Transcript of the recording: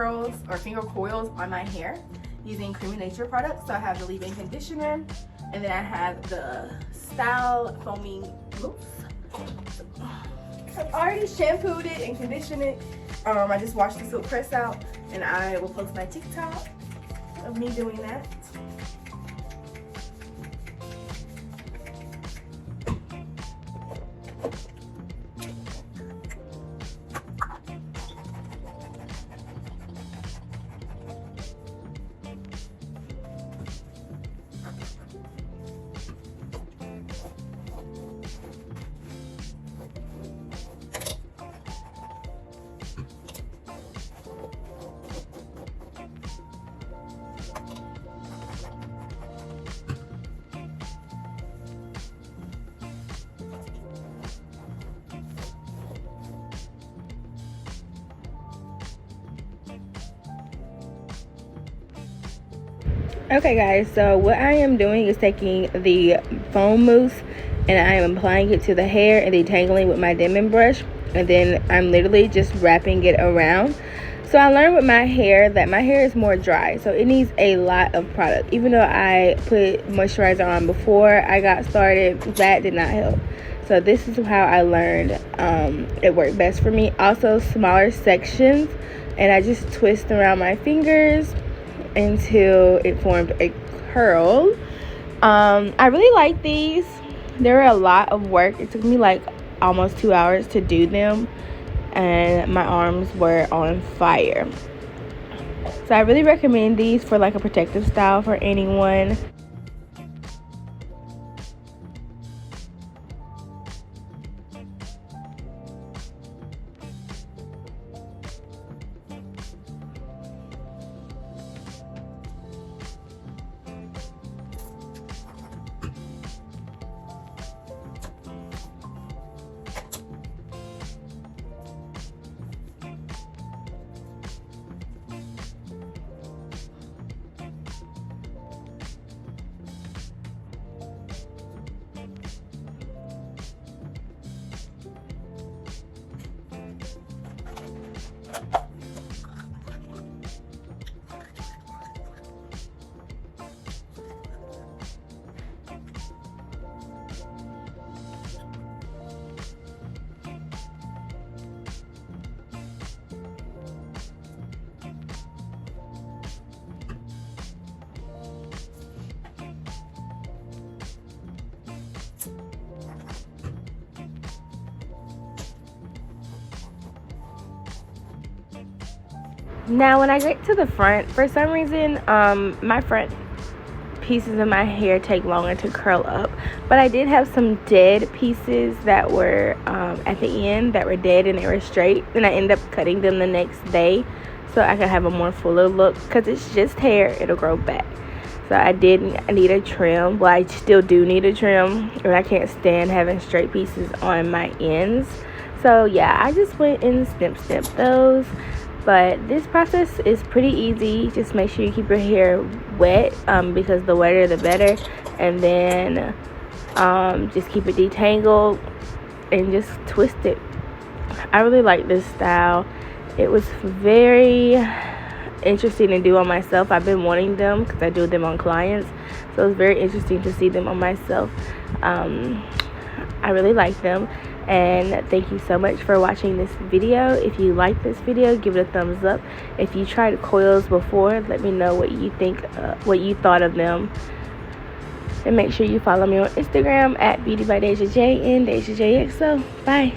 curls or finger coils on my hair using Creamy Nature products. So I have the leave-in conditioner, and then I have the Style Foaming Mousse. I've already shampooed it and conditioned it. I just washed the silk press out, and I will post my TikTok of me doing that. Okay guys, so what I am doing is taking the foam mousse and I am applying it to the hair and detangling with my Denman brush, and then I'm literally just wrapping it around. So I learned with my hair that my hair is more dry, so it needs a lot of product. Even though I put moisturizer on before I got started, that did not help. So this is how I learned it worked best for me. Also smaller sections, and I just twist around my fingers until it formed a curl. I really like these. They're a lot of work. It took me like almost 2 hours to do them, and my arms were on fire. So I really recommend these for like a protective style for anyone. Now when I get to the front, for some reason my front pieces of my hair take longer to curl up, but I did have some dead pieces that were at the end that were dead and they were straight, and I ended up cutting them the next day so I could have a more fuller look, because it's just hair, it'll grow back. So I did need a trim. Well, I still do need a trim, and I can't stand having straight pieces on my ends. So yeah, I just went and snip those. But this process is pretty easy. Just make sure you keep your hair wet, because the wetter the better. And then just keep it detangled and just twist it. I really like this style. It was very interesting to do on myself. I've been wanting them because I do them on clients. So it's very interesting to see them on myself. I really like them. And thank you so much for watching this video. If you like this video, give it a thumbs up. If you tried coils before, let me know what you think, what you thought of them. And make sure you follow me on Instagram at Beauty by Deja J and Deja JXO. Bye.